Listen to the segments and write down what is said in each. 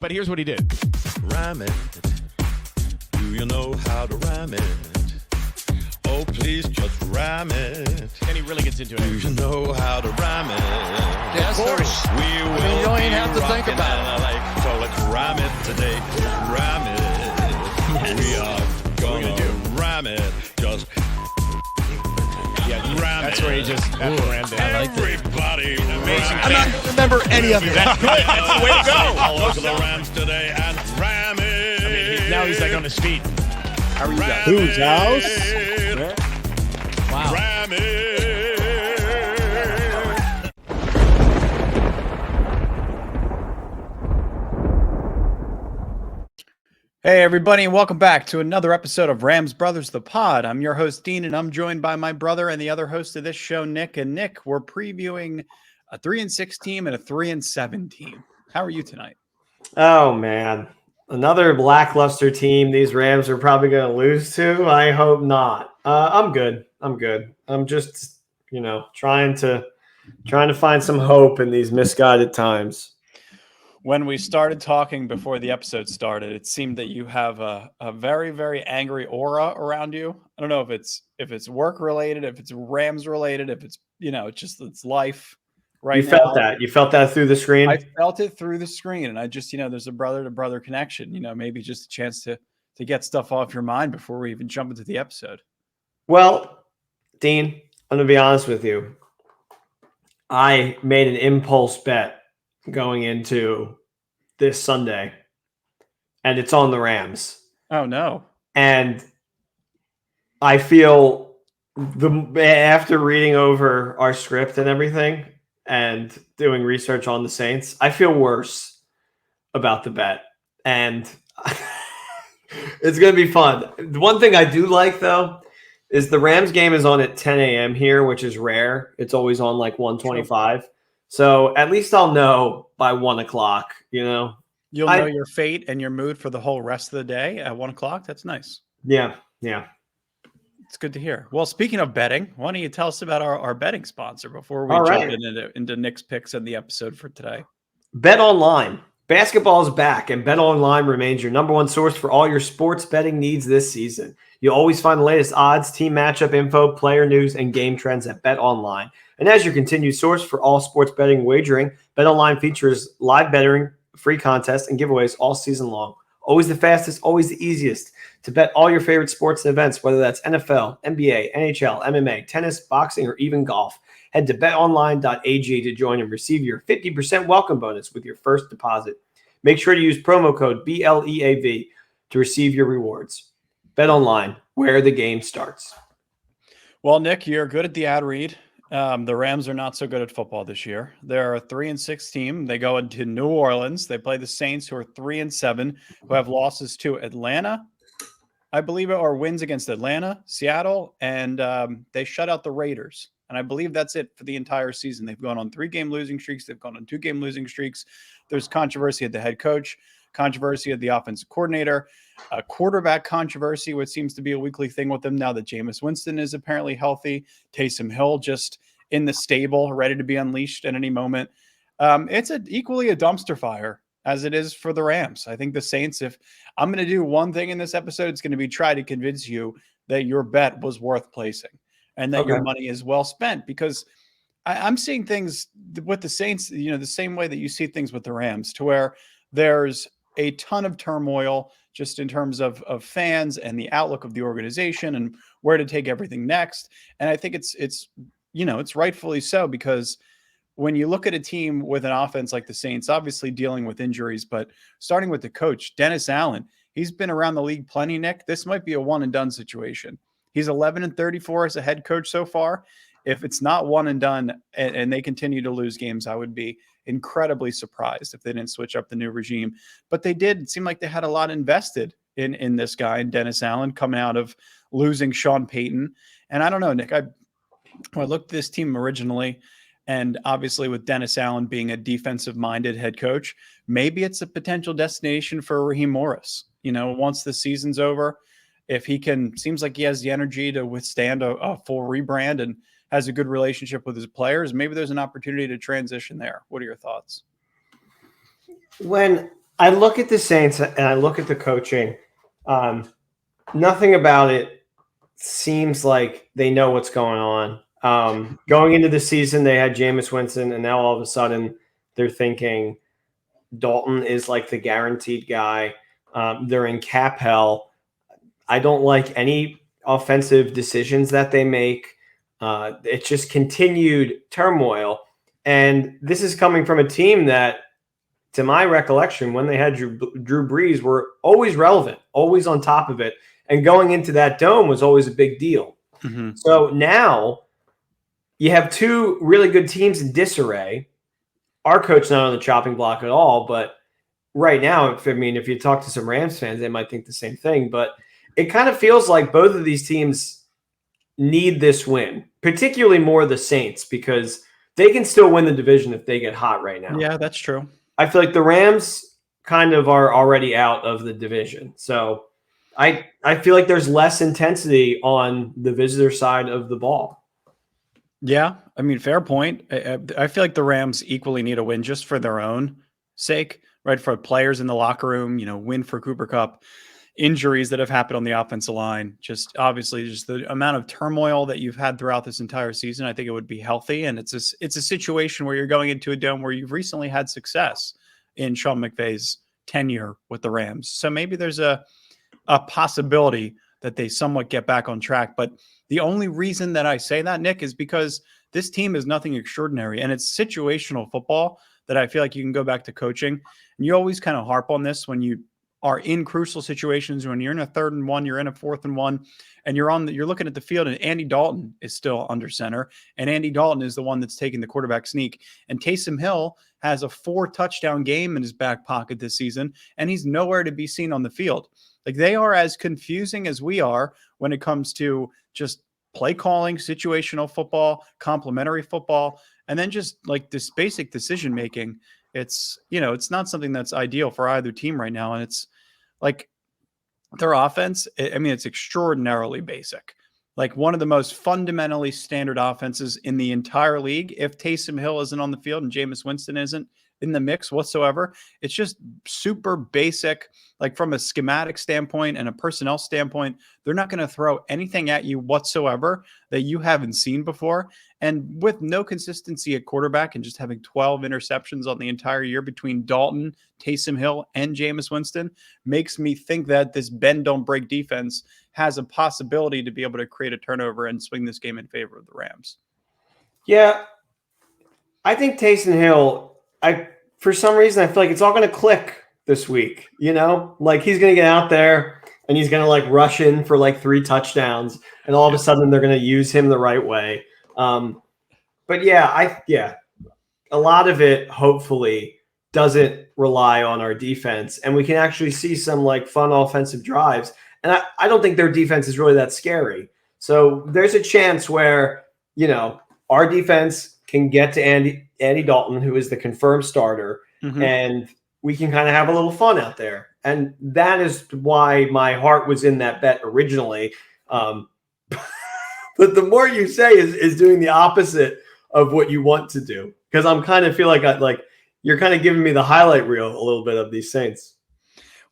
But here's what he did. Rhyme it. Do you know how to rhyme it? Oh, please just rhyme it. And he really gets into Do it. you know how to rhyme it? Yes, of course. We will you don't even be have to think rocking about it. LA. So let's rhyme it today. Rhyme it. Yes. We are gonna rhyme it. Just Yeah, rhyme that's it. where he just ran down. Everybody Amazing. rhyme I'm not it. going to remember any of it. That's good. That's the way to go. All over the rhymes today and rhyme it. I mean, now he's like on his feet. How are you guys? Whose Wow. Rhyme it. Hey, everybody, and welcome back to another episode of Rams Brothers, the pod. I'm your host, Dean, and I'm joined by my brother and the other host of this show, Nick. And Nick, we're previewing a 3-6 team and a 3-7 team. How are you tonight? Oh, man. Another lackluster team these Rams are probably going to lose to. I hope not. I'm good. I'm just, trying to find some hope in these misguided times. When we started talking before the episode started, it seemed that you have a very, very angry aura around you. I don't know if it's work related, if it's Rams related, if it's, it's life right You felt that. You felt that through the screen? I felt it through the screen, and I just, there's a brother to brother connection, maybe just a chance to get stuff off your mind before we even jump into the episode. Well, Dean, I'm going to be honest with you. I made an impulse bet going into this Sunday, and it's on the Rams. Oh, no. And I feel after reading over our script and everything and doing research on the Saints, I feel worse about the bet. And it's going to be fun. The one thing I do like, though, is the Rams game is on at 10 a.m. here, which is rare. It's always on like 1:25. So at least I'll know by 1 o'clock, You'll know your fate and your mood for the whole rest of the day at 1 o'clock. That's nice. Yeah. It's good to hear. Well, speaking of betting, why don't you tell us about our betting sponsor before we All jump right. into Nick's picks and the episode for today? Bet Online. Basketball is back, and Bet Online remains your number one source for all your sports betting needs this season. You'll always find the latest odds, team matchup info, player news, and game trends at Bet Online. And as your continued source for all sports betting wagering, Bet Online features live betting, free contests, and giveaways all season long. Always the fastest, always the easiest to bet all your favorite sports and events, whether that's NFL, NBA, NHL, MMA, tennis, boxing, or even golf. Head to betonline.ag to join and receive your 50% welcome bonus with your first deposit. Make sure to use promo code BLEAV to receive your rewards. Bet Online, where the game starts. Well, Nick, you're good at the ad read. The Rams are not so good at football this year. They're a 3-6 team. They go into New Orleans. They play the Saints, who are 3-7, who have losses to Atlanta, I believe, or wins against Atlanta, Seattle, and they shut out the Raiders. And I believe that's it for the entire season. They've gone on 3-game losing streaks. They've gone on 2-game losing streaks. There's controversy at the head coach, controversy at the offensive coordinator, a quarterback controversy, which seems to be a weekly thing with them now that Jameis Winston is apparently healthy. Taysom Hill just in the stable, ready to be unleashed at any moment. It's equally a dumpster fire as it is for the Rams. I think the Saints, if I'm going to do one thing in this episode, it's going to be try to convince you that your bet was worth placing and that your money is well spent, because I'm seeing things with the Saints, the same way that you see things with the Rams, to where there's a ton of turmoil just in terms of fans and the outlook of the organization and where to take everything next. And I think it's rightfully so, because when you look at a team with an offense like the Saints, obviously dealing with injuries, but starting with the coach, Dennis Allen, he's been around the league plenty, Nick. This might be a one and done situation. He's 11-34 as a head coach so far. If it's not one and done and they continue to lose games, I would be incredibly surprised if they didn't switch up the new regime. But they did. It seemed like they had a lot invested in this guy, Dennis Allen, coming out of losing Sean Payton. And I don't know, Nick, I looked at this team originally, and obviously with Dennis Allen being a defensive-minded head coach, maybe it's a potential destination for Raheem Morris. Once the season's over, if he seems like he has the energy to withstand a full rebrand and has a good relationship with his players, maybe there's an opportunity to transition there. What are your thoughts? When I look at the Saints and I look at the coaching. Nothing about it seems like they know what's going on. Going into the season, they had Jameis Winston, and now all of a sudden they're thinking Dalton is like the guaranteed guy. They're in cap hell. I don't like any offensive decisions that they make. It's just continued turmoil. And this is coming from a team that, to my recollection, when they had Drew Brees, were always relevant, always on top of it. And going into that dome was always a big deal. Mm-hmm. So now you have two really good teams in disarray. Our coach not on the chopping block at all, but right now, if you talk to some Rams fans, they might think the same thing. But it kind of feels like both of these teams need this win, particularly more the Saints, because they can still win the division if they get hot right now. Yeah, that's true. I feel like the Rams kind of are already out of the division. So I feel like there's less intensity on the visitor side of the ball. Yeah, I mean, fair point. I feel like the Rams equally need a win just for their own sake, right? For players in the locker room, win for Cooper Kupp, injuries that have happened on the offensive line, just obviously just the amount of turmoil that you've had throughout this entire season. I think it would be healthy. And it's a situation where you're going into a dome where you've recently had success in Sean McVay's tenure with the Rams. So maybe there's a possibility that they somewhat get back on track. But the only reason that I say that, Nick, is because this team is nothing extraordinary, and it's situational football that I feel like you can go back to coaching. And you always kind of harp on this when you are in crucial situations, when you're in a 3rd and 1, you're in a 4th and 1, and you're looking at the field, and Andy Dalton is still under center, and Andy Dalton is the one that's taking the quarterback sneak. And Taysom Hill has a 4-touchdown game in his back pocket this season, and he's nowhere to be seen on the field. Like, they are as confusing as we are when it comes to just play calling, situational football, complementary football, and then just like this basic decision making. It's not something that's ideal for either team right now. And it's like their offense, I mean, it's extraordinarily basic. Like one of the most fundamentally standard offenses in the entire league. If Taysom Hill isn't on the field and Jameis Winston isn't in the mix whatsoever, it's just super basic. Like from a schematic standpoint and a personnel standpoint, they're not going to throw anything at you whatsoever that you haven't seen before. And with no consistency at quarterback and just having 12 interceptions on the entire year between Dalton, Taysom Hill, and Jameis Winston makes me think that this bend don't break defense has a possibility to be able to create a turnover and swing this game in favor of the Rams. Yeah, I think Taysom Hill, for some reason, I feel like it's all going to click this week, like he's going to get out there and he's going to like rush in for like 3 touchdowns and all of a sudden they're going to use him the right way. But a lot of it hopefully doesn't rely on our defense, and we can actually see some like fun offensive drives. And I don't think their defense is really that scary. So there's a chance where, our defense can get to Andy Dalton, who is the confirmed starter, and we can kind of have a little fun out there. And that is why my heart was in that bet originally. But the more you say is doing the opposite of what you want to do, because I'm kind of feel like you're kind of giving me the highlight reel a little bit of these Saints.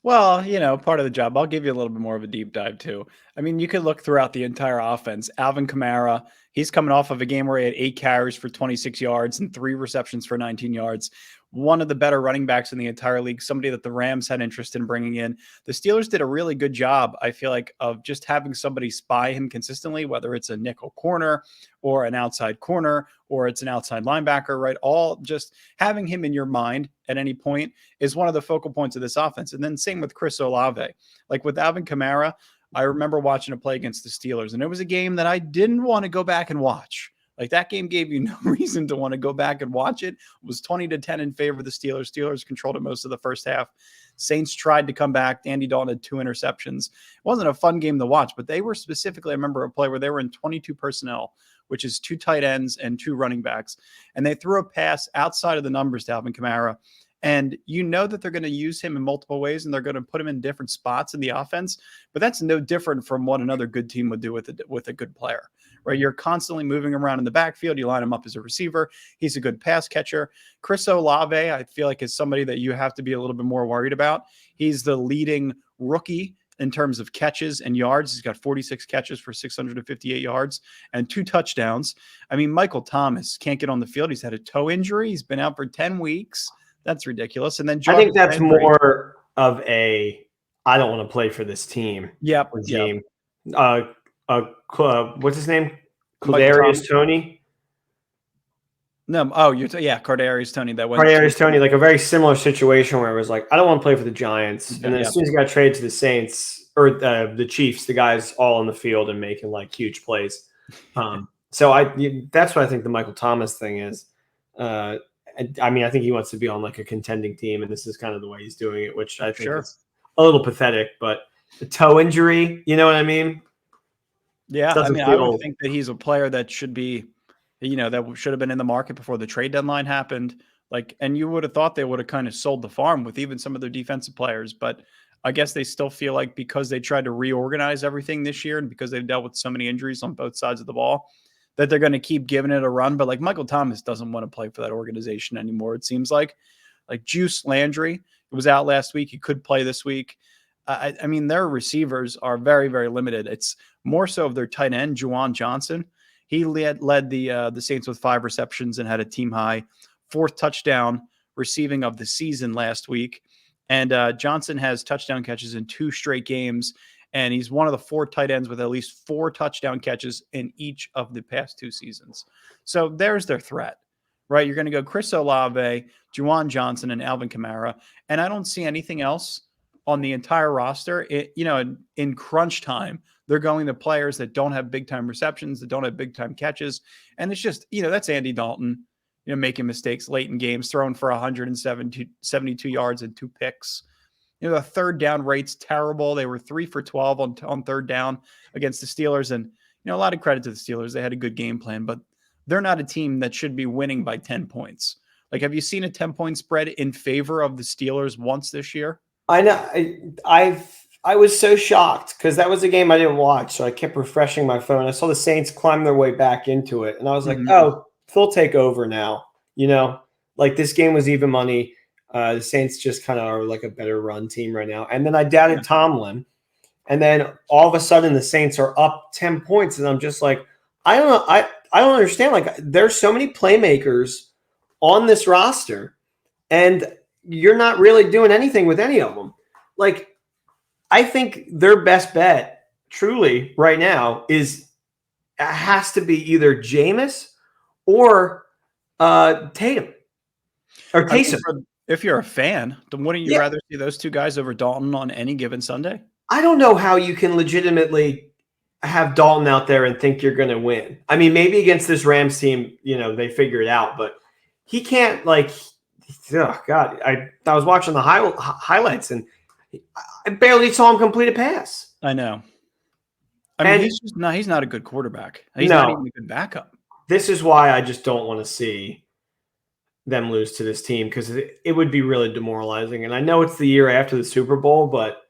Well, part of the job. I'll give you a little bit more of a deep dive too. I mean, you could look throughout the entire offense. Alvin Kamara, he's coming off of a game where he had 8 carries for 26 yards and 3 receptions for 19 yards. One of the better running backs in the entire league, somebody that the Rams had interest in bringing in. The Steelers did a really good job, I feel like, of just having somebody spy him consistently, whether it's a nickel corner or an outside corner or it's an outside linebacker, right? All just having him in your mind at any point is one of the focal points of this offense. And then same with Chris Olave. Like with Alvin Kamara, I remember watching a play against the Steelers, and it was a game that I didn't want to go back and watch. Like that game gave you no reason to want to go back and watch it. It was 20-10 in favor of the Steelers. Steelers controlled it most of the first half. Saints tried to come back. Andy Dalton had 2 interceptions. It wasn't a fun game to watch, but they were specifically, I remember a play where they were in 22 personnel, which is 2 tight ends and 2 running backs. And they threw a pass outside of the numbers to Alvin Kamara. And that they're going to use him in multiple ways and they're going to put him in different spots in the offense. But that's no different from what another good team would do with a good player, where you're constantly moving around in the backfield. You line him up as a receiver. He's a good pass catcher. Chris Olave, I feel like, is somebody that you have to be a little bit more worried about. He's the leading rookie in terms of catches and yards. He's got 46 catches for 658 yards and 2 touchdowns. I mean, Michael Thomas can't get on the field. He's had a toe injury. He's been out for 10 weeks. That's ridiculous. And then I think that's more of a I don't want to play for this team. Yep. Regime. What's his name? Kadarius Toney. No, Kadarius Toney. Kadarius Toney, like a very similar situation where it was like, I don't want to play for the Giants, and then as soon as he got traded to the Saints or the Chiefs, the guy's all on the field and making like huge plays. So that's what I think the Michael Thomas thing is. I mean, I think he wants to be on like a contending team, and this is kind of the way he's doing it, which I think is a little pathetic. But the toe injury, you know what I mean? Yeah, I mean, I would think that he's a player that should be, that should have been in the market before the trade deadline happened. Like, and you would have thought they would have kind of sold the farm with even some of their defensive players, but I guess they still feel like because they tried to reorganize everything this year and because they've dealt with so many injuries on both sides of the ball, that they're going to keep giving it a run. But like Michael Thomas doesn't want to play for that organization anymore. It seems like Juice Landry was out last week. He could play this week. I mean, their receivers are very, very limited. It's more so of their tight end, Juwan Johnson. He led the Saints with 5 receptions and had a team high 4th touchdown receiving of the season last week. And Johnson has touchdown catches in 2 straight games. And he's one of the 4 tight ends with at least 4 touchdown catches in each of the past 2 seasons. So there's their threat, right? You're going to go Chris Olave, Juwan Johnson, and Alvin Kamara. And I don't see anything else on the entire roster. In crunch time, they're going to players that don't have big-time receptions, that don't have big-time catches. And it's just, that's Andy Dalton, making mistakes late in games, throwing for 172 yards and 2 picks. The third down rate's terrible. They were 3 for 12 on third down against the Steelers. And, a lot of credit to the Steelers. They had a good game plan, but they're not a team that should be winning by 10 points. Like, have you seen a 10-point spread in favor of the Steelers once this year? I know. I was so shocked because that was a game I didn't watch. So I kept refreshing my phone. I saw the Saints climb their way back into it. And I was like, oh, they'll take over now. Like this game was even money. The Saints just kind of are like a better run team right now. And then I doubted Tomlin. And then all of a sudden the Saints are up 10 points. And I'm just like, I don't know. I don't understand. Like there's so many playmakers on this roster and you're not really doing anything with any of them. Like I think their best bet truly right now has to be either Jameis or Tatum or Taysom. If you're a fan, then wouldn't you rather see those 2 guys over Dalton on any given Sunday? I don't know how you can legitimately have Dalton out there and think you're going to win. I mean, maybe against this Rams team, they figure it out, but he can't oh God, I was watching the highlights and I barely saw him complete a pass. I know. I mean, he's not a good quarterback. He's not even a good backup. This is why I just don't want to see them lose to this team because it would be really demoralizing. And I know it's the year after the Super Bowl, but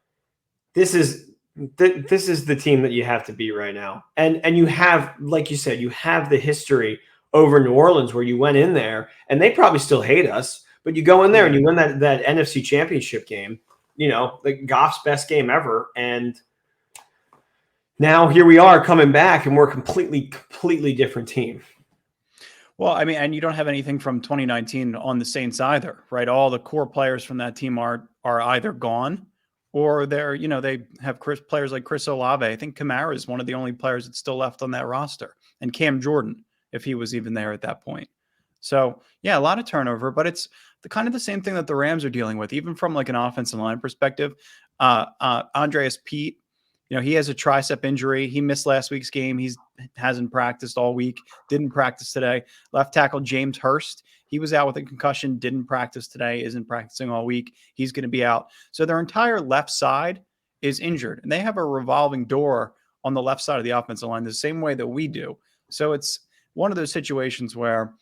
this is the team that you have to beat right now. And you have, like you said, you have the history over New Orleans where you went in there and they probably still hate us, but you go in there and you win that NFC Championship game, like Goff's best game ever. And now here we are coming back and we're a completely different team. Well, I mean, and you don't have anything from 2019 on the Saints either, right? All the core players from that team are either gone or they're, they have players like Chris Olave. I think Kamara is one of the only players that's still left on that roster, and Cam Jordan, if he was even there at that point. So, yeah, a lot of turnover, but it's kind of the same thing that the Rams are dealing with, even from like an offensive line perspective. Andreas Pete, he has a tricep injury. He missed last week's game. He hasn't practiced all week, didn't practice today. Left tackle James Hurst, he was out with a concussion, didn't practice today, isn't practicing all week. He's going to be out. So their entire left side is injured, and they have a revolving door on the left side of the offensive line the same way that we do. So it's one of those situations where,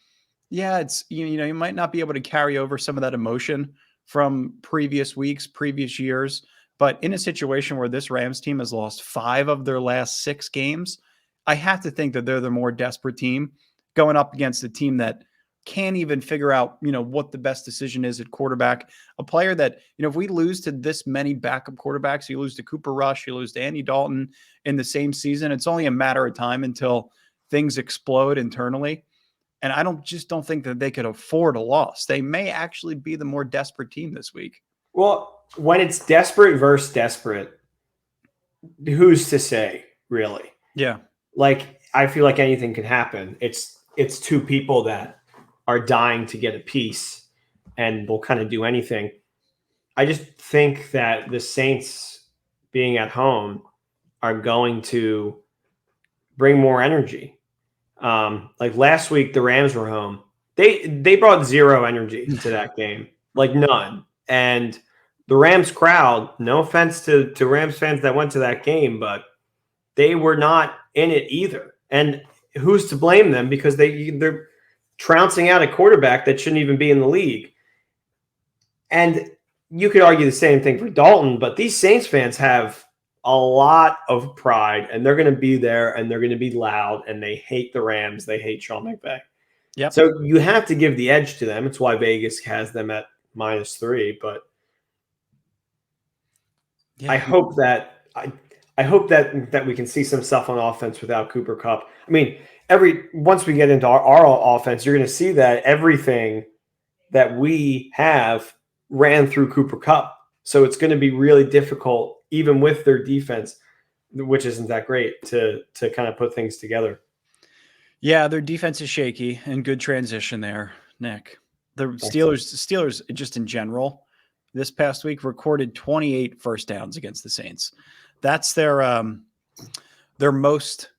yeah, it's, you might not be able to carry over some of that emotion from previous weeks, previous years. But in a situation where this Rams team has lost 5 of their last 6 games, I have to think that they're the more desperate team going up against a team that can't even figure out, what the best decision is at quarterback. A player that, if we lose to this many backup quarterbacks, you lose to Cooper Rush, you lose to Andy Dalton in the same season, it's only a matter of time until things explode internally. And I don't think that they could afford a loss. They may actually be the more desperate team this week. Well, when it's desperate versus desperate, who's to say, really? Yeah. Like, I feel like anything can happen. It's two people that are dying to get a piece and will kind of do anything. I just think that the Saints being at home are going to bring more energy. Like last week, the Rams were home. They brought zero energy to that game, like none. And the Rams crowd, no offense to Rams fans that went to that game, but they were not in it either. And who's to blame them? Because they're trouncing out a quarterback that shouldn't even be in the league. And you could argue the same thing for Dalton, but these Saints fans have a lot of pride, and they're going to be there, and they're going to be loud, and they hate the Rams. They hate Sean McVay. Yep. So you have to give the edge to them. It's why Vegas has them at -3. But yeah. I hope that we can see some stuff on offense without Cooper Kupp. I mean, once we get into our offense, you're going to see that everything that we have ran through Cooper Kupp. So it's going to be really difficult, even with their defense, which isn't that great, to kind of put things together. Yeah, their defense is shaky and good transition there, Nick. The Steelers, just in general, this past week recorded 28 first downs against the Saints. That's their most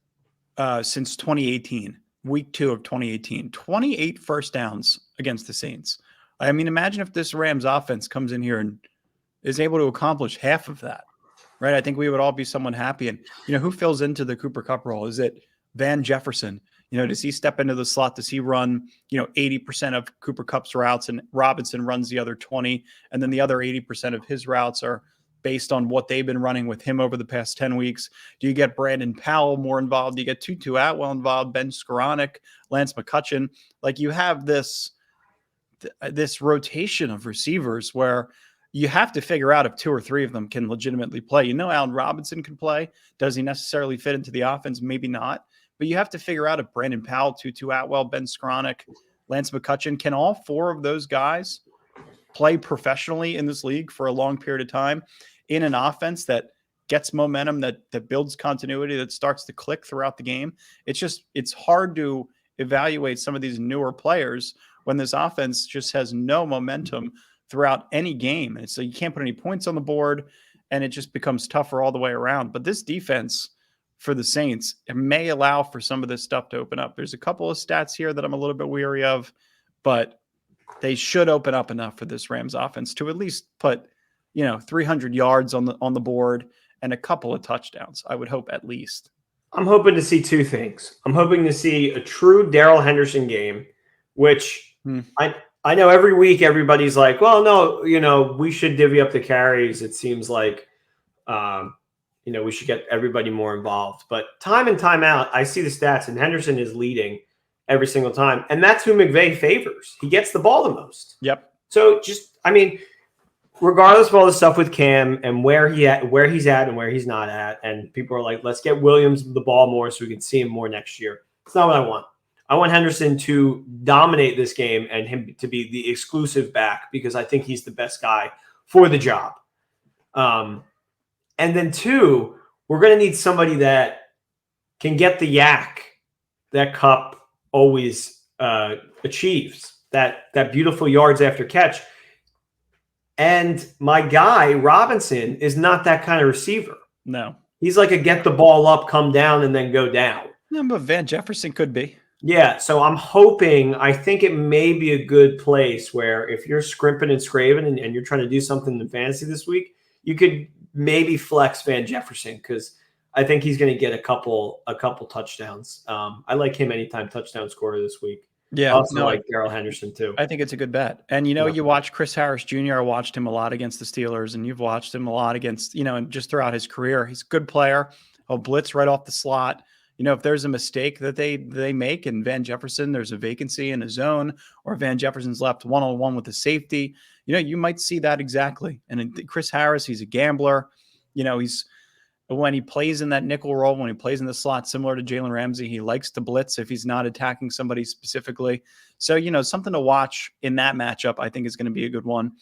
since 2018, week 2 of 2018. 28 first downs against the Saints. I mean, imagine if this Rams offense comes in here and is able to accomplish half of that, right? I think we would all be somewhat happy. And, who fills into the Cooper Kupp role? Is it Van Jefferson? Does he step into the slot? Does he run, 80% of Cooper Kupp's routes and Robinson runs the other 20? And then the other 80% of his routes are based on what they've been running with him over the past 10 weeks. Do you get Brandon Powell more involved? Do you get Tutu Atwell involved, Ben Skoranek, Lance McCutcheon? Like, you have this rotation of receivers where you have to figure out if 2 or 3 of them can legitimately play. Allen Robinson can play. Does he necessarily fit into the offense? Maybe not. But you have to figure out if Brandon Powell, Tutu Atwell, Ben Skoranek, Lance McCutcheon, can all 4 of those guys play professionally in this league for a long period of time in an offense that gets momentum, that builds continuity, that starts to click throughout the game. It's hard to evaluate some of these newer players when this offense just has no momentum throughout any game. And so you can't put any points on the board, and it just becomes tougher all the way around. But this defense for the Saints, it may allow for some of this stuff to open up. There's a couple of stats here that I'm a little bit weary of, but they should open up enough for this Rams offense to at least put, 300 yards on the board and a couple of touchdowns. I would hope at least. I'm hoping to see 2 things. I'm hoping to see a true Darrell Henderson game, which I know every week everybody's like, well, no, we should divvy up the carries. It seems like, we should get everybody more involved. But time and time out, I see the stats, and Henderson is leading every single time. And that's who McVay favors. He gets the ball the most. Yep. So regardless of all the stuff with Cam and where he's at and where he's not at, and people are like, let's get Williams the ball more so we can see him more next year. It's not what I want. I want Henderson to dominate this game and him to be the exclusive back because I think he's the best guy for the job. And then 2, we're going to need somebody that can get the yak that Kupp always achieves, that beautiful yards after catch. And my guy, Robinson, is not that kind of receiver. No. He's like a get the ball up, come down, and then go down. Yeah, but Van Jefferson could be. Yeah, so I think it may be a good place where if you're scrimping and scraping and you're trying to do something in fantasy this week, you could maybe flex Van Jefferson because I think he's going to get a couple touchdowns. I like him anytime touchdown scorer this week. Yeah, I also like Darrell Henderson too. I think it's a good bet. And, you watch Chris Harris Jr. I watched him a lot against the Steelers, and you've watched him a lot against, and just throughout his career. He's a good player. He'll blitz right off the slot. if there's a mistake that they make and Van Jefferson, there's a vacancy in a zone, or Van Jefferson's left one-on-one with the safety, you might see that exactly. And Chris Harris, he's a gambler. When he plays in that nickel role, when he plays in the slot, similar to Jalen Ramsey, he likes to blitz if he's not attacking somebody specifically. So, something to watch in that matchup, I think, is going to be a good one.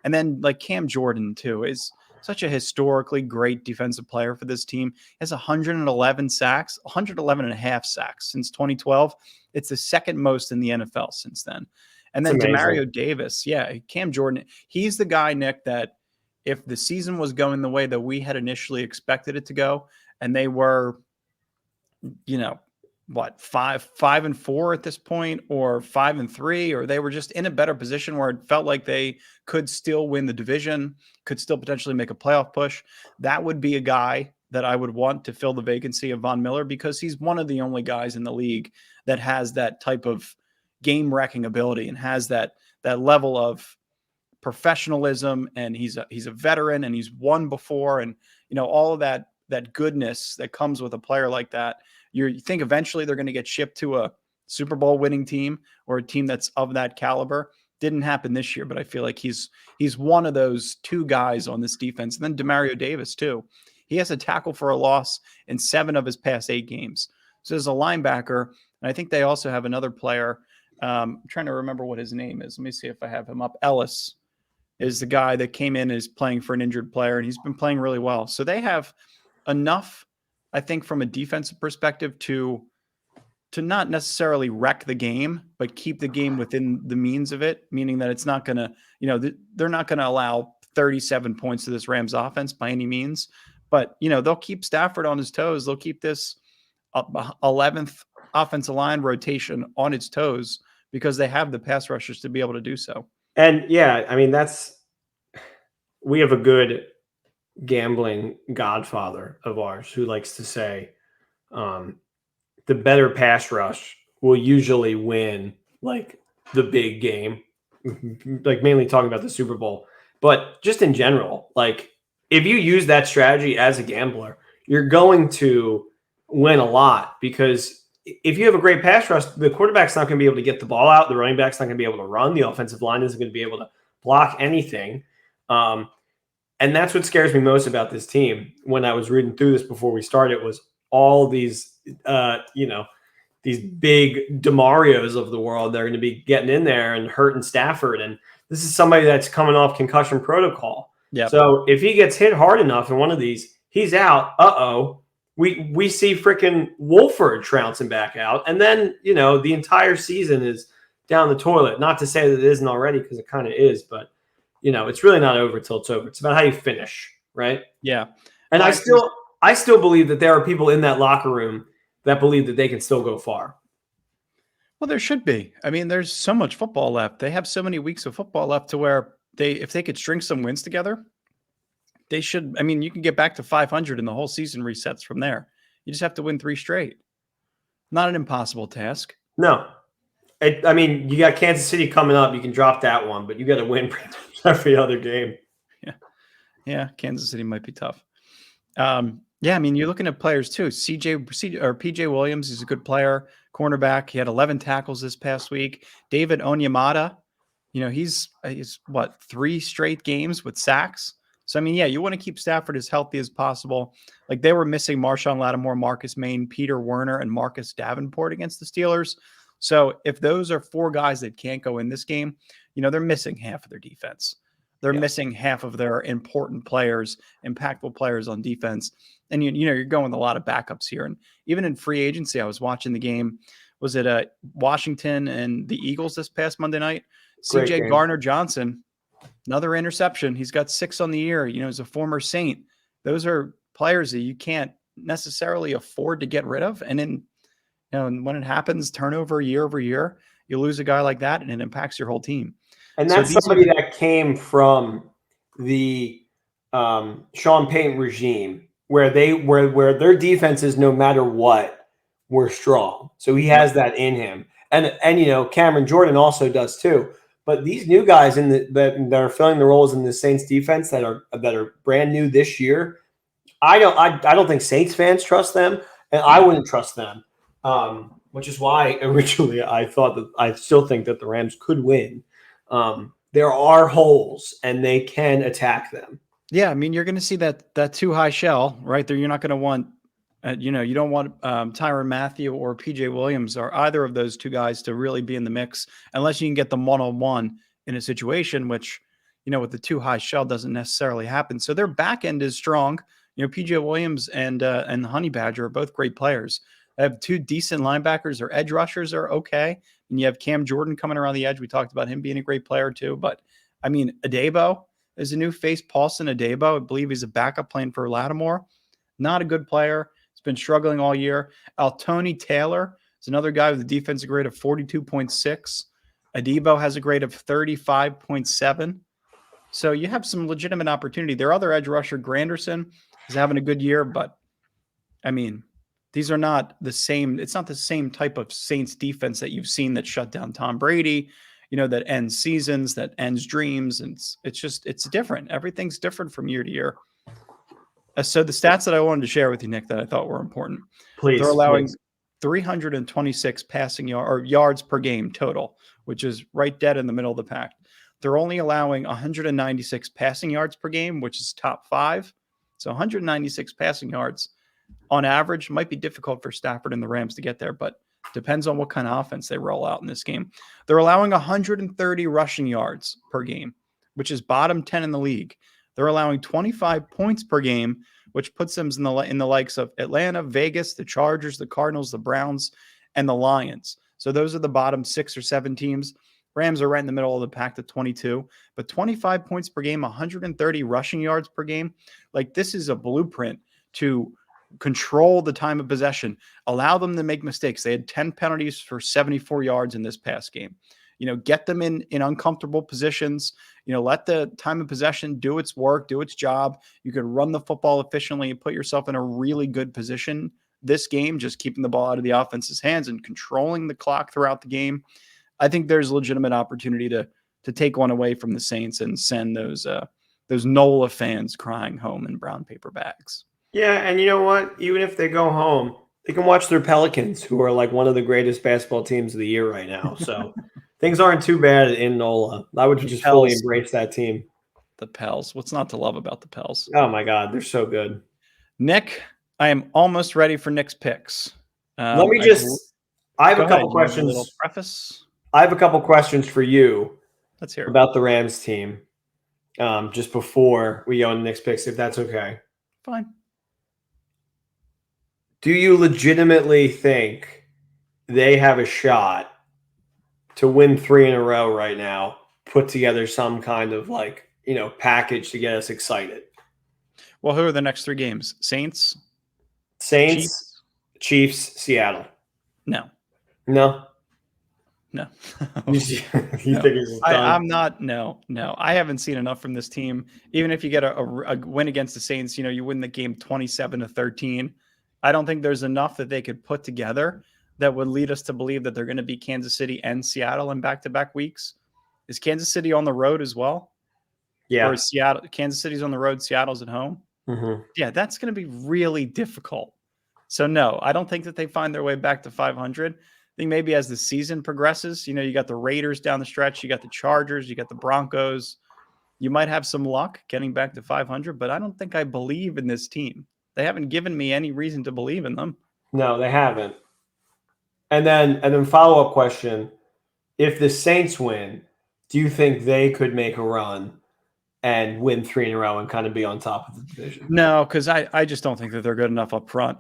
And then like Cam Jordan too is such a historically great defensive player for this team. He has 111 sacks, 111 and a half sacks since 2012. It's the second most in the NFL since then. And then Demario Davis. Yeah, Cam Jordan. He's the guy, Nick, that if the season was going the way that we had initially expected it to go, and they were, 5-4 at this point, or 5-3, or they were just in a better position where it felt like they could still win the division, could still potentially make a playoff push, that would be a guy that I would want to fill the vacancy of Von Miller, because he's one of the only guys in the league that has that type of game-wrecking ability and has that level of professionalism, and he's a veteran, and he's won before, and all of that goodness that comes with a player like that. You think eventually they're going to get shipped to a Super Bowl winning team or a team that's of that caliber. Didn't happen this year, but I feel like he's one of those two guys on this defense. And then Demario Davis too. He has a tackle for a loss in 7 of his past 8 games. So as a linebacker, and I think they also have another player. I'm trying to remember what his name is. Let me see if I have him up. Ellis is the guy that came in as playing for an injured player, and he's been playing really well. So they have enough, I think, from a defensive perspective to not necessarily wreck the game, but keep the game within the means of it, meaning that it's not going to, they're not going to allow 37 points to this Rams offense by any means. But, they'll keep Stafford on his toes. They'll keep this 11th offensive line rotation on its toes because they have the pass rushers to be able to do so. And yeah, I mean, we have a good gambling godfather of ours who likes to say the better pass rush will usually win like the big game, like mainly talking about the Super Bowl. But just in general, like if you use that strategy as a gambler, you're going to win a lot, because if you have a great pass rush, the quarterback's not going to be able to get the ball out. The running back's not going to be able to run. The offensive line isn't going to be able to block anything. And that's what scares me most about this team. When I was reading through this before we started, was all these, these big DeMarios of the world. They're going to be getting in there and hurting Stafford. And this is somebody that's coming off concussion protocol. Yeah. So if he gets hit hard enough in one of these, he's out. We see freaking Wolford trouncing back out. And then, the entire season is down the toilet. Not to say that it isn't already, because it kind of is, but it's really not over till it's over. It's about how you finish, right? Yeah. And I still believe that there are people in that locker room that believe that they can still go far. Well, there should be. I mean, there's so much football left. They have so many weeks of football left to where if they could string some wins together, they should. I mean, you can get back to 500 and the whole season resets from there. You just have to win 3 straight. Not an impossible task. No. I mean, you got Kansas City coming up. You can drop that one, but you got to win every other game. Yeah. Kansas City might be tough. Yeah, I mean, you're looking at players too. PJ Williams is a good player, cornerback. He had 11 tackles this past week. David Onyemata, he's 3 straight games with sacks. So, I mean, yeah, you want to keep Stafford as healthy as possible. Like, they were missing Marshawn Lattimore, Marcus Maine, Peter Werner, and Marcus Davenport against the Steelers. So if those are 4 guys that can't go in this game, they're missing half of their defense. They're missing half of their important players, impactful players on defense. And, you're going with a lot of backups here. And even in free agency, I was watching the game. Was it Washington and the Eagles this past Monday night? CJ Gardner-Johnson, another interception. He's got 6 on the year. He's a former Saint. Those are players that you can't necessarily afford to get rid of. And then, when it happens, turnover year over year, you lose a guy like that, and it impacts your whole team. And that's somebody that came from the Sean Payton regime, where their defenses, no matter what, were strong. So he has that in him, and Cameron Jordan also does too. But these new guys that are filling the roles in the Saints defense that are brand new this year, I don't think Saints fans trust them. and I wouldn't trust them. Which is why originally I still think that the Rams could win. There are holes, and they can attack them. Yeah, I mean, you're going to see that too high shell right there. You're not going to want, you don't want Tyrann Mathieu or PJ Williams or either of those two guys to really be in the mix unless you can get them one-on-one in a situation, which, with the too high shell doesn't necessarily happen. So their back end is strong. PJ Williams and the Honey Badger are both great players. They have two decent linebackers. Their edge rushers are okay. And you have Cam Jordan coming around the edge. We talked about him being a great player too. But, I mean, Adebo is a new face. Paulson Adebo, I believe he's a backup playing for Lattimore. Not a good player. He's been struggling all year. Altoni Taylor is another guy with a defensive grade of 42.6. Adebo has a grade of 35.7. So you have some legitimate opportunity. Their other edge rusher, Granderson, is having a good year. But, I mean, these are not the same. It's not the same type of Saints defense that you've seen that shut down Tom Brady, that ends seasons, that ends dreams. And it's different. Everything's different from year to year. So the stats that I wanted to share with you, Nick, that I thought were important. Please. They're allowing 326 passing yards per game total, which is right dead in the middle of the pack. They're only allowing 196 passing yards per game, which is top 5. So 196 passing yards on average might be difficult for Stafford and the Rams to get there, but depends on what kind of offense they roll out in this game. They're allowing 130 rushing yards per game, which is bottom 10 in the league. They're allowing 25 points per game, which puts them in the likes of Atlanta, Vegas, the Chargers, the Cardinals, the Browns, and the Lions. So those are the bottom 6 or 7 teams. Rams are right in the middle of the pack at 22, but 25 points per game, 130 rushing yards per game. Like, this is a blueprint to control the time of possession, allow them to make mistakes. They had 10 penalties for 74 yards in this past game. Get them in uncomfortable positions, let the time of possession do its work, do its job. You could run the football efficiently and put yourself in a really good position this game, just keeping the ball out of the offense's hands and controlling the clock throughout the game. I think there's legitimate opportunity to take one away from the Saints and send those NOLA fans crying home in brown paper bags. Yeah, and you know what? Even if they go home, they can watch their Pelicans, who are like one of the greatest basketball teams of the year right now. So things aren't too bad in NOLA. I would just fully embrace that team. The Pels. What's not to love about the Pels? Oh, my God. They're so good. Nick, I am almost ready for Nick's picks. I have a couple questions. A little preface. I have a couple questions for you. Let's hear about the Rams team just before we go into Nick's picks, if that's okay. Fine. Do you legitimately think they have a shot to win 3 in a row right now, put together some kind of package to get us excited? Well, who are the next 3 games? Saints, Chiefs, Seattle. No. You think it's done? I'm not. No. I haven't seen enough from this team. Even if you get a win against the Saints, you win the game 27-13. I don't think there's enough that they could put together that would lead us to believe that they're going to beat Kansas City and Seattle in back-to-back weeks. Is Kansas City on the road as well? Yeah. Or is Seattle? Kansas City's on the road, Seattle's at home. Mm-hmm. Yeah, that's going to be really difficult. So no, I don't think that they find their way back to 500. I think maybe as the season progresses, you got the Raiders down the stretch, you got the Chargers, you got the Broncos. You might have some luck getting back to 500, but I don't think I believe in this team. They haven't given me any reason to believe in them. No, they haven't. And then follow-up question, if the Saints win, do you think they could make a run and win 3 in a row and kind of be on top of the division? No, because I just don't think that they're good enough up front.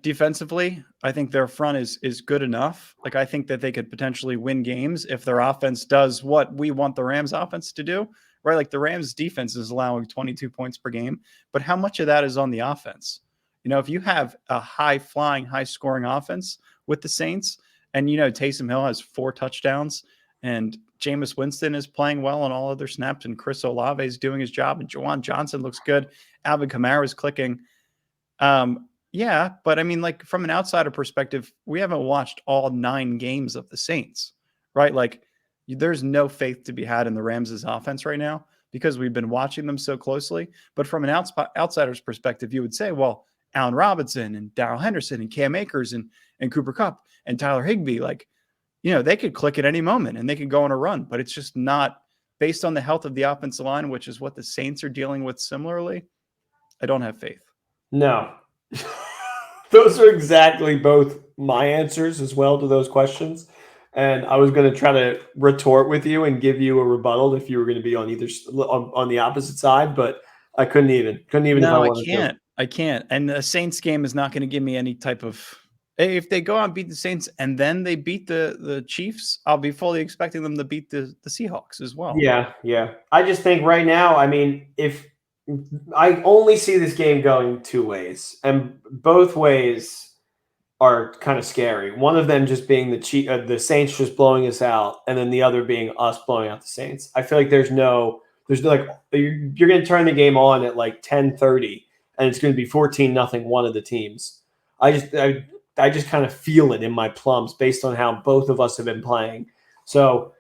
Defensively, I think their front is good enough. Like, I think that they could potentially win games if their offense does what we want the Rams offense to do, right? Like, the Rams defense is allowing 22 points per game, but how much of that is on the offense? If you have a high-flying, high-scoring offense with the Saints, and, Taysom Hill has 4 touchdowns, and Jameis Winston is playing well on all other snaps, and Chris Olave is doing his job, and Juwan Johnson looks good. Alvin Kamara is clicking. Yeah, but from an outsider perspective, we haven't watched all 9 games of the Saints, right? Like, there's no faith to be had in the Rams' offense right now because we've been watching them so closely. But from an outsider's perspective, you would say, well, Allen Robinson and Darrell Henderson and Cam Akers and Cooper Kupp and Tyler Higbee. Like, they could click at any moment and they could go on a run, but it's just not based on the health of the offensive line, which is what the Saints are dealing with similarly. I don't have faith. No. Those are exactly both my answers as well to those questions. And I was going to try to retort with you and give you a rebuttal if you were going to be on on the opposite side, but I couldn't even. No, I can't. And the Saints game is not going to give me any type of. If they go out and beat the Saints and then they beat the Chiefs, I'll be fully expecting them to beat the Seahawks as well. Yeah. I just think right now, I mean, if I only see this game going two ways, and both ways are kind of scary. One of them just being the Saints just blowing us out, and then the other being us blowing out the Saints. I feel like there's like you're going to turn the game on at like 10:30, and it's going to be 14-0 one of the teams. I just kind of feel it in my plums based on how both of us have been playing. So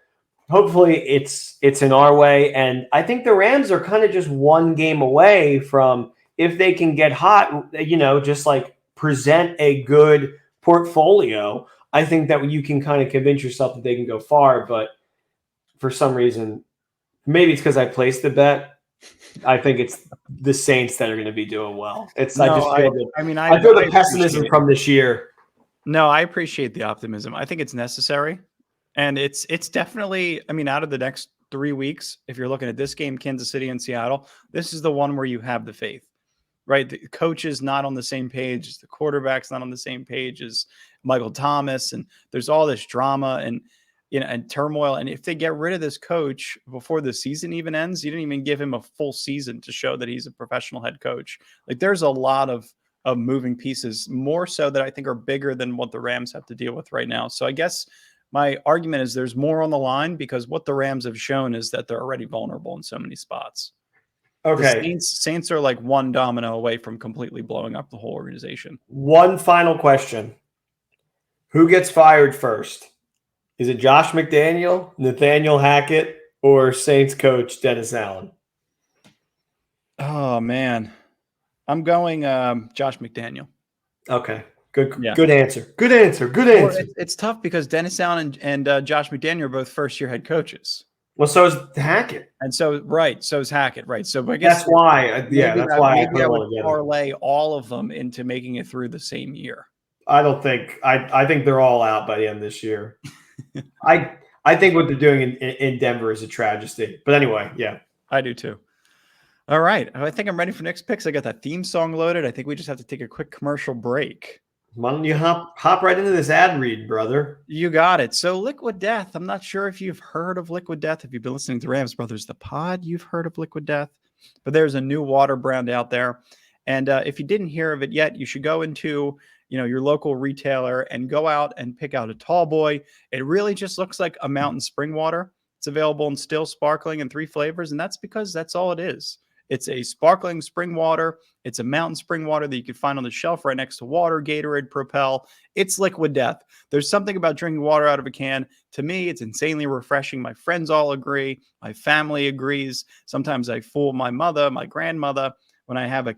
hopefully it's in our way, and I think the Rams are kind of just one game away from, if they can get hot, just like present a good portfolio, I think that you can kind of convince yourself that they can go far. But for some reason, maybe it's because I placed the bet, I think it's the Saints that are going to be doing well. I feel the pessimism from this year. No, I appreciate the optimism. I think it's necessary. And it's definitely, out of the next 3 weeks, if you're looking at this game, Kansas City and Seattle, this is the one where you have the faith. Right, the coach is not on the same page. The quarterback's not on the same page as Michael Thomas, and there's all this drama and and turmoil. And if they get rid of this coach before the season even ends, you didn't even give him a full season to show that he's a professional head coach. Like, there's a lot of moving pieces, more so that I think are bigger than what the Rams have to deal with right now. So I guess my argument is there's more on the line, because what the Rams have shown is that they're already vulnerable in so many spots. Okay. The Saints are like one domino away from completely blowing up the whole organization. One final question. Who gets fired first? Is it Josh McDaniel, Nathaniel Hackett, or Saints coach Dennis Allen? Oh, man. I'm going Josh McDaniel. Okay. Good answer. Good answer. Well, it's tough because Dennis Allen and Josh McDaniel are both first-year head coaches. Well, so is Hackett. And so is Hackett, right? So I guess that's why. Maybe I would parlay all of them into making it through the same year. I don't think. I think they're all out by the end of this year. I think what they're doing in Denver is a tragedy. But anyway, yeah, I do too. All right, I think I'm ready for next picks. I got that theme song loaded. I think we just have to take a quick commercial break. Why don't you hop right into this ad read, brother? You got it. So Liquid Death. I'm not sure if you've heard of Liquid Death. If you've been listening to Rams Brothers, the pod, you've heard of Liquid Death. But there's a new water brand out there. And if you didn't hear of it yet, you should go into your local retailer and go out and pick out a tall boy. It really just looks like a mountain spring water. It's available in still, sparkling, and 3 flavors. And that's because that's all it is. It's a sparkling spring water. It's a mountain spring water that you can find on the shelf right next to water, Gatorade, Propel. It's Liquid Death. There's something about drinking water out of a can. To me, it's insanely refreshing. My friends all agree. My family agrees. Sometimes I fool my mother, my grandmother, when I have a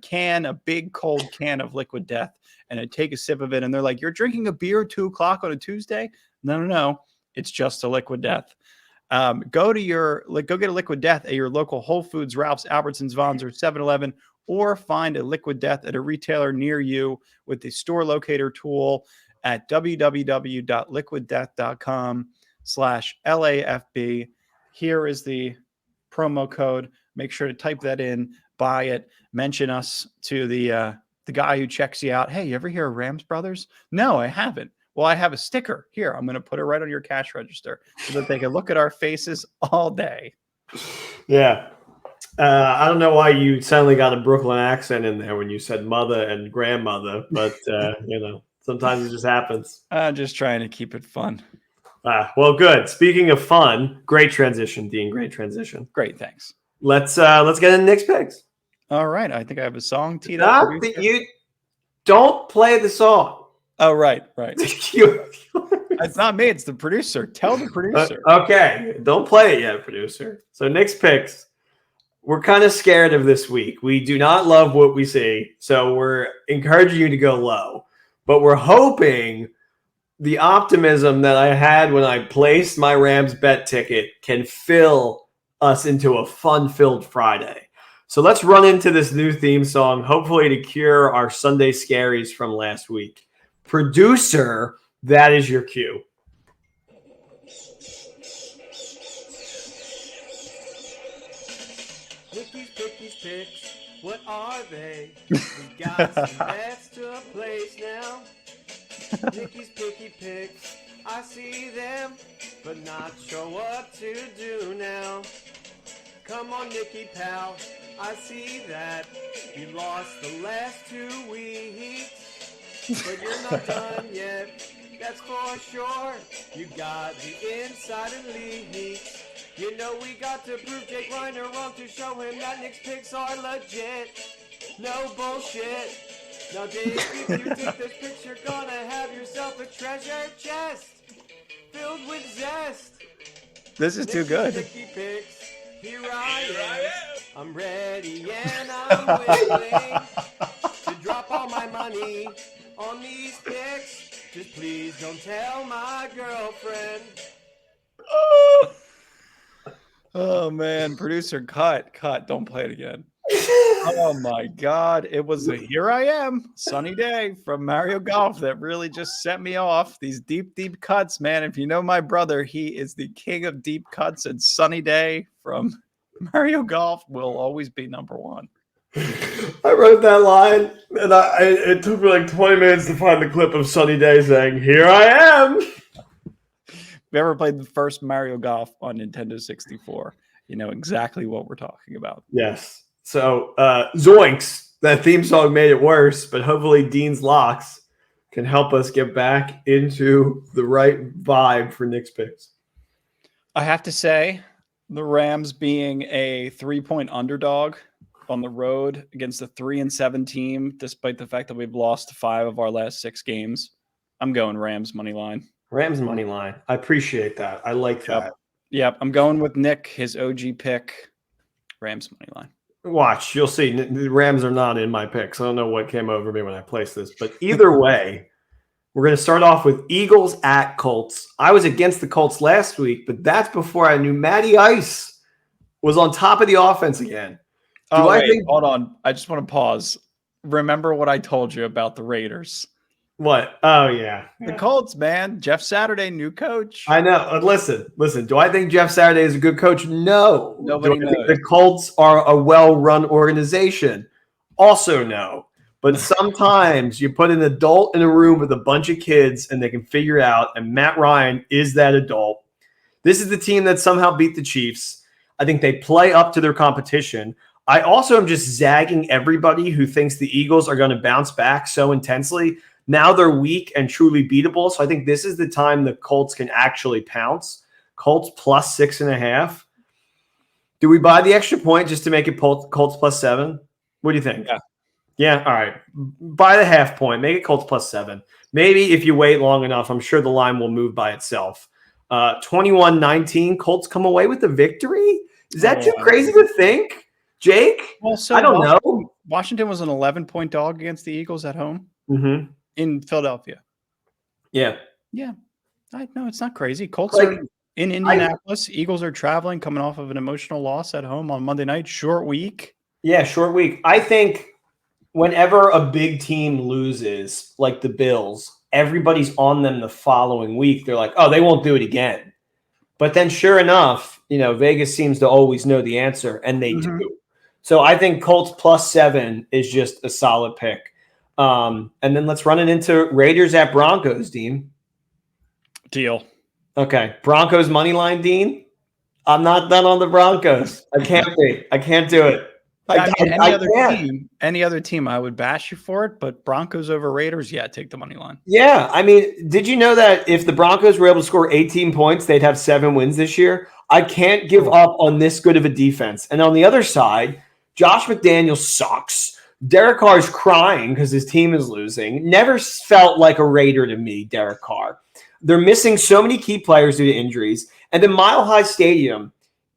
big cold can of Liquid Death, and I take a sip of it, and they're like, "You're drinking a beer at 2 o'clock on a Tuesday?" No. It's just a Liquid Death. Go get a Liquid Death at your local Whole Foods, Ralph's, Albertsons, Vons, or 7-Eleven, or find a Liquid Death at a retailer near you with the store locator tool at www.liquiddeath.com/LAFB. Here is the promo code. Make sure to type that in, buy it, mention us to the guy who checks you out. Hey, you ever hear of Rams Brothers? No, I haven't. Well, I have a sticker here. I'm going to put it right on your cash register so that they can look at our faces all day. Yeah. I don't know why you suddenly got a Brooklyn accent in there when you said mother and grandmother, but sometimes it just happens. I'm just trying to keep it fun. Well, good. Speaking of fun, great transition, Dean. Great transition. Great, thanks. Let's get into Nick's picks. All right. I think I have a song teed up. Not that you don't play the song. Oh, right. It's not me. It's the producer. Tell the producer. Okay. Don't play it yet, producer. So Nick's picks. we're kind of scared of this week. We do not love what we see, so we're encouraging you to go low. But we're hoping the optimism that I had when I placed my Rams bet ticket can fill us into a fun-filled Friday. So let's run into this new theme song, hopefully to cure our Sunday scaries from last week. Producer, that is your cue. Nicky's Picky's Picks, what are they? We got some bets to place now. Nicky's Picky Picks, I see them, but not sure what to do now. Come on, Nicky pal, I see that you lost the last 2 weeks, but you're not done yet, that's for sure. You got the inside elite. You know we got to prove Jake Reiner wrong to show him that Nick's picks are legit. No bullshit. Now, Dave, if you take this picks, you're gonna have yourself a treasure chest filled with zest. This is too good. Nicky picks. Here I am. I'm ready and I'm willing to drop all my money on these picks. Just please don't tell my girlfriend. Oh man, producer, cut. Don't play it again. Oh my God. It was a Here I Am sunny day from Mario Golf that really just set me off. These deep cuts, man. If you know my brother, he is the king of deep cuts, and Sunny Day from Mario Golf will always be number one. I wrote that line, and it took me like 20 minutes to find the clip of Sunny Day saying, "Here I am." If you ever played the first Mario Golf on Nintendo 64, you know exactly what we're talking about. Yes. So, Zoinks, that theme song made it worse, but hopefully Dean's Locks can help us get back into the right vibe for Nick's picks. I have to say, the Rams being a 3-point underdog on the road against a 3-7 team, despite the fact that we've lost 5 of our last 6 games, I'm going Rams money line. Rams money line. I appreciate that. I like that. Yep. I'm going with Nick, his OG pick, Rams money line. Watch, you'll see. The Rams are not in my picks. I don't know what came over me when I placed this, but either way, we're going to start off with Eagles at Colts. I was against the Colts last week, but that's before I knew Matty Ice was on top of the offense again. Hold on. I just want to pause. Remember what I told you about the Raiders. What? Oh, yeah. The Colts, man. Jeff Saturday, new coach. I know. Listen. Do I think Jeff Saturday is a good coach? No. Nobody Do I think knows. the Colts are a well-run organization? Also no. But sometimes you put an adult in a room with a bunch of kids and they can figure it out, and Matt Ryan is that adult. This is the team that somehow beat the Chiefs. I think they play up to their competition. I also am just zagging everybody who thinks the Eagles are going to bounce back so intensely. Now they're weak and truly beatable. So I think this is the time the Colts can actually pounce. Colts plus 6.5. Do we buy the extra point just to make it Colts plus 7? What do you think? Yeah. All right. Buy the half point. Make it Colts plus 7. Maybe if you wait long enough, I'm sure the line will move by itself. 21-19. Colts come away with the victory. Is that too crazy to think, Jake? Well, so I don't know. Washington was an 11-point dog against the Eagles at home in Philadelphia. Yeah. No, it's not crazy. Colts are in Indianapolis. Eagles are traveling, coming off of an emotional loss at home on Monday night. Short week. Yeah, short week. I think whenever a big team loses, like the Bills, everybody's on them the following week. They're like, oh, they won't do it again. But then sure enough, Vegas seems to always know the answer, and they do. So I think Colts plus 7 is just a solid pick. And then let's run it into Raiders at Broncos, Dean. Deal. Okay. Broncos money line, Dean. I'm not done on the Broncos. I can't be. I can't do it. Any other team, I would bash you for it, but Broncos over Raiders, take the money line. Yeah. I mean, did you know that if the Broncos were able to score 18 points, they'd have 7 wins this year? I can't give up on this good of a defense. And on the other side, Josh McDaniels sucks. Derek Carr is crying because his team is losing. Never felt like a Raider to me, Derek Carr. They're missing so many key players due to injuries. And then Mile High Stadium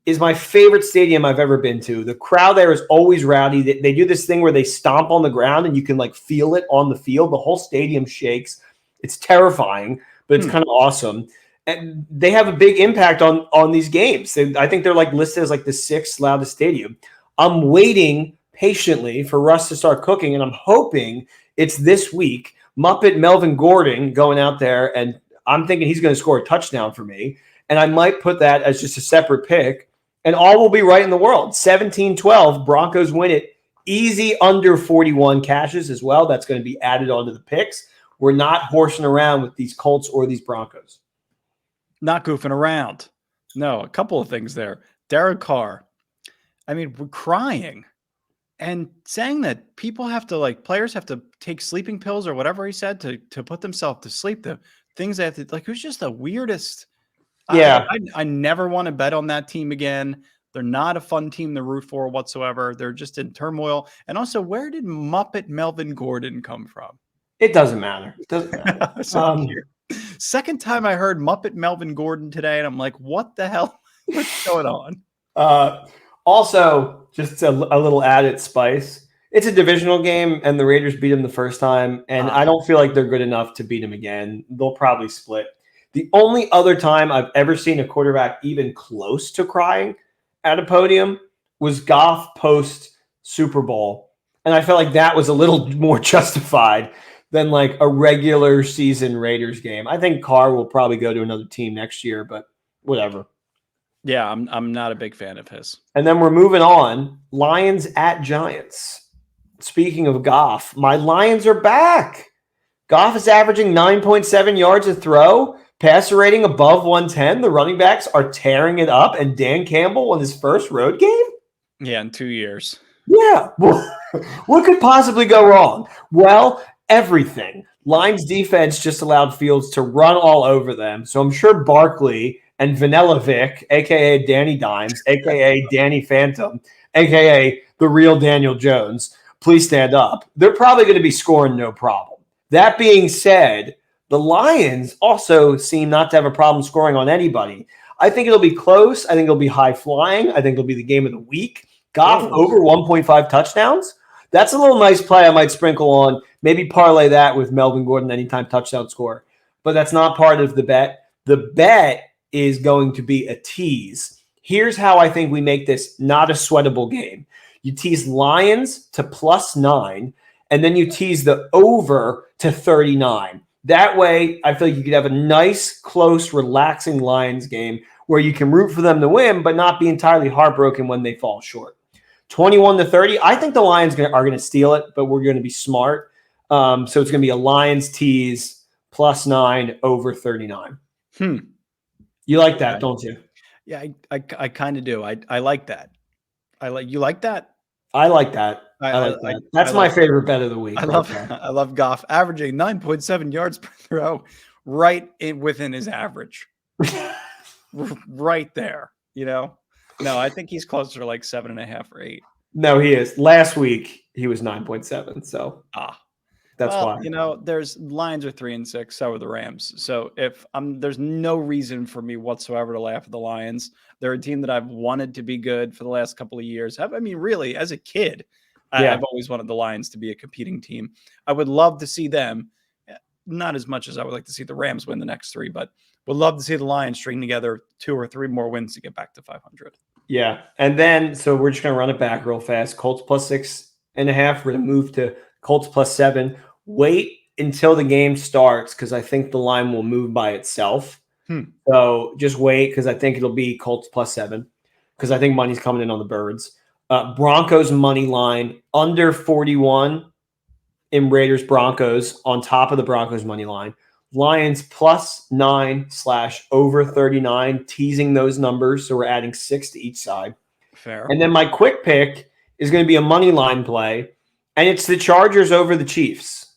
is my favorite stadium I've ever been to. The crowd there is always rowdy. They do this thing where they stomp on the ground and you can like feel it on the field. The whole stadium shakes. It's terrifying, but it's kind of awesome. And they have a big impact on these games. I think they're like listed as like the 6th loudest stadium. I'm waiting patiently for Russ to start cooking, and I'm hoping it's this week. Muppet Melvin Gordon going out there, and I'm thinking he's going to score a touchdown for me. And I might put that as just a separate pick. And all will be right in the world. 17-12, Broncos win it. Easy under 41 cashes as well. That's going to be added onto the picks. We're not horsing around with these Colts or these Broncos. Not goofing around. No, a couple of things there. Derek Carr. I mean, we're crying and saying that people have to, like, players have to take sleeping pills or whatever he said to put themselves to sleep. The things they have to, like, it was just the weirdest. Yeah. I never want to bet on that team again. They're not a fun team to root for whatsoever. They're just in turmoil. And also, where did Muppet Melvin Gordon come from? It doesn't matter. It doesn't matter. Second time I heard Muppet Melvin Gordon today, and I'm like, what the hell? What's going on? Also, just a little added spice. It's a divisional game, and the Raiders beat them the first time, and I don't feel like they're good enough to beat them again. They'll probably split. The only other time I've ever seen a quarterback even close to crying at a podium was Goff post Super Bowl. And I felt like that was a little more justified than like a regular season Raiders game. I think Carr will probably go to another team next year, but whatever. Yeah, I'm not a big fan of his. And then we're moving on. Lions at Giants. Speaking of Goff, my Lions are back. Goff is averaging 9.7 yards a throw. Passer rating above 110. The running backs are tearing it up. And Dan Campbell won his first road game? Yeah, in 2 years. Yeah. What could possibly go wrong? Well, everything. Lions defense just allowed Fields to run all over them. So I'm sure Barkley and Vanilla Vic, a.k.a. Danny Dimes, a.k.a. Danny Phantom, a.k.a. the real Daniel Jones, please stand up. They're probably going to be scoring no problem. That being said, the Lions also seem not to have a problem scoring on anybody. I think it'll be close. I think it'll be high flying. I think it'll be the game of the week. Goff over 1.5 touchdowns. That's a little nice play I might sprinkle on. Maybe parlay that with Melvin Gordon anytime touchdown score. But that's not part of the bet. The bet is going to be a tease. Here's how I think we make this not a sweatable game. You tease Lions to +9, and then you tease the over to 39. That way, I feel like you could have a nice, close, relaxing Lions game where you can root for them to win, but not be entirely heartbroken when they fall short. 21-30. I think the Lions are going to steal it, but we're going to be smart. So it's going to be a Lions tease +9 over 39. You like that, don't you? Yeah, I kind of do. I like that. You like that? I like that. I like that. That's my favorite bet of the week. I love Goff averaging 9.7 yards per throw, within his average, right there. You know, no, I think he's closer to like 7.5 or 8. No, he is. Last week he was 9.7. So that's why. You know, Lions are 3-6. So are the Rams. So if there's no reason for me whatsoever to laugh at the Lions. They're a team that I've wanted to be good for the last couple of years. I mean, really, as a kid, I've always wanted the Lions to be a competing team. I would love to see them, not as much as I would like to see the Rams win the next 3, but would love to see the Lions string together 2 or 3 more wins to get back to 500. Yeah. And then, so we're just going to run it back real fast. Colts +6.5. We're going to move to Colts +7. Wait until the game starts because I think the line will move by itself. So just wait because I think it'll be Colts +7 because I think money's coming in on the Birds. Broncos money line under 41 in Raiders Broncos on top of the Broncos money line. Lions +9 / over 39, teasing those numbers. So we're adding 6 to each side. Fair. And then my quick pick is going to be a money line play, and it's the Chargers over the Chiefs.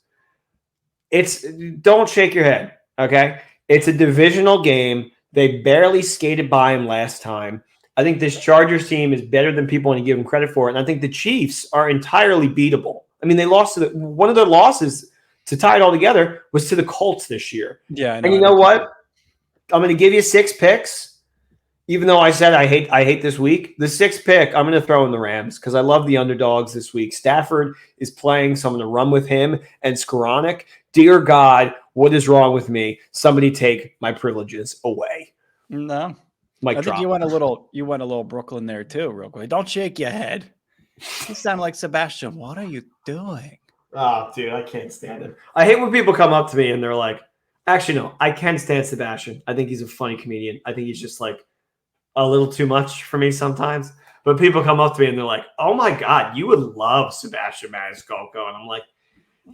Don't shake your head, okay? It's a divisional game. They barely skated by him last time. I think this Chargers team is better than people want to give them credit for. And I think the Chiefs are entirely beatable. I mean, they lost to one of their losses to tie it all together was to the Colts this year. Yeah. And you know what? I'm going to give you 6 picks. even though I said I hate this week, the 6th pick, I'm going to throw in the Rams because I love the underdogs this week. Stafford is playing, so I'm going to run with him and Skoranek. Dear God, what is wrong with me? Somebody take my privileges away. No. Mic I drop. think you went a little Brooklyn there too, real quick. Don't shake your head. You sound like Sebastian. What are you doing? Oh, dude, I can't stand him. I hate when people come up to me and they're like, actually, no, I can stand Sebastian. I think he's a funny comedian. I think he's just like a little too much for me sometimes. But people come up to me and they're like, oh my God, you would love Sebastian Maniscalco. And I'm like,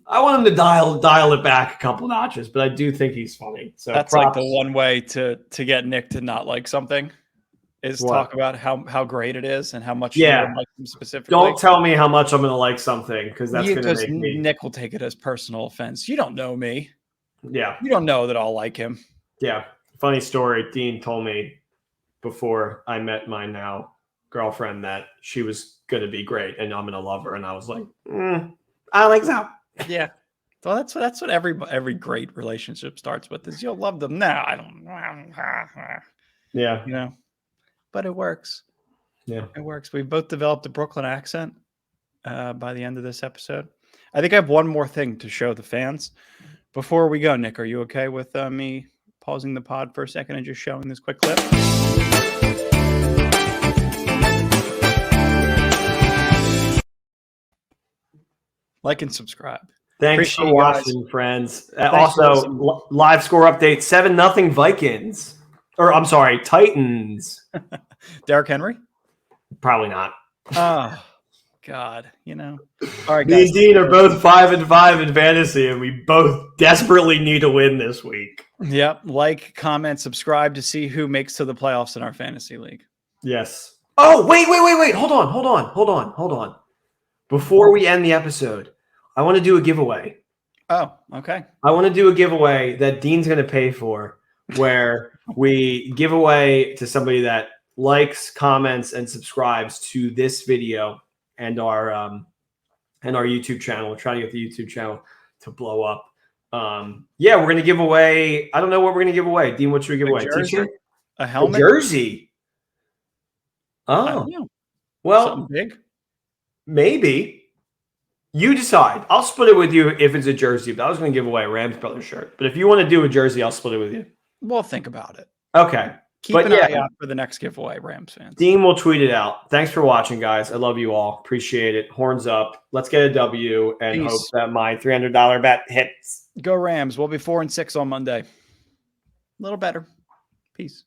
I want him to dial it back a couple notches, but I do think he's funny. So that's props. like the one way to get Nick to not like something is What? talk about how great it is and how much Yeah. you would like him specifically. Don't tell me how much I'm going to like something because that's going to Because make me. Nick will take it as personal offense. You don't know me. Yeah. You don't know that I'll like him. Yeah. Funny story. Dean told me before I met my now girlfriend that she was going to be great and I'm going to love her. And I was like, I don't think so. Yeah. Well, that's what every great relationship starts with is you'll love them. No, I don't. Yeah. You know, but it works. Yeah. It works. We've both developed a Brooklyn accent by the end of this episode. I think I have one more thing to show the fans before we go. Nick, are you okay with me pausing the pod for a second and just showing this quick clip? Like and subscribe. Thanks Appreciate for you guys. watching, friends. Thanks Also, for listening. live score update 7-0 Vikings. Or I'm sorry, Titans. Derrick Henry? Probably not. Oh, God. You know. All right, Me guys. and Dean are both 5-5 in fantasy, and we both desperately need a win this week. Yep. Like, comment, subscribe to see who makes to the playoffs in our fantasy league. Yes. Oh, wait. Hold on. Before we end the episode, I want to do a giveaway. Oh, okay. I want to do a giveaway that Dean's going to pay for, where we give away to somebody that likes, comments, and subscribes to this video and our YouTube channel. We're trying to get the YouTube channel to blow up. Yeah, we're going to give away. I don't know what we're going to give away. Dean, what should we give away? Jersey? T-shirt? A helmet? A jersey. I Oh, don't know. well, Something big? maybe. You decide. I'll split it with you if it's a jersey, but I was going to give away a Rams Brothers shirt. But if you want to do a jersey, I'll split it with you. We'll think about it. Okay. Keep But an yeah. eye out for the next giveaway, Rams fans. Dean will tweet it out. Thanks for watching, guys. I love you all. Appreciate it. Horns up. Let's get a W and Peace. hope that my $300 bet hits. Go Rams. We'll be 4-6 on Monday. A little better. Peace.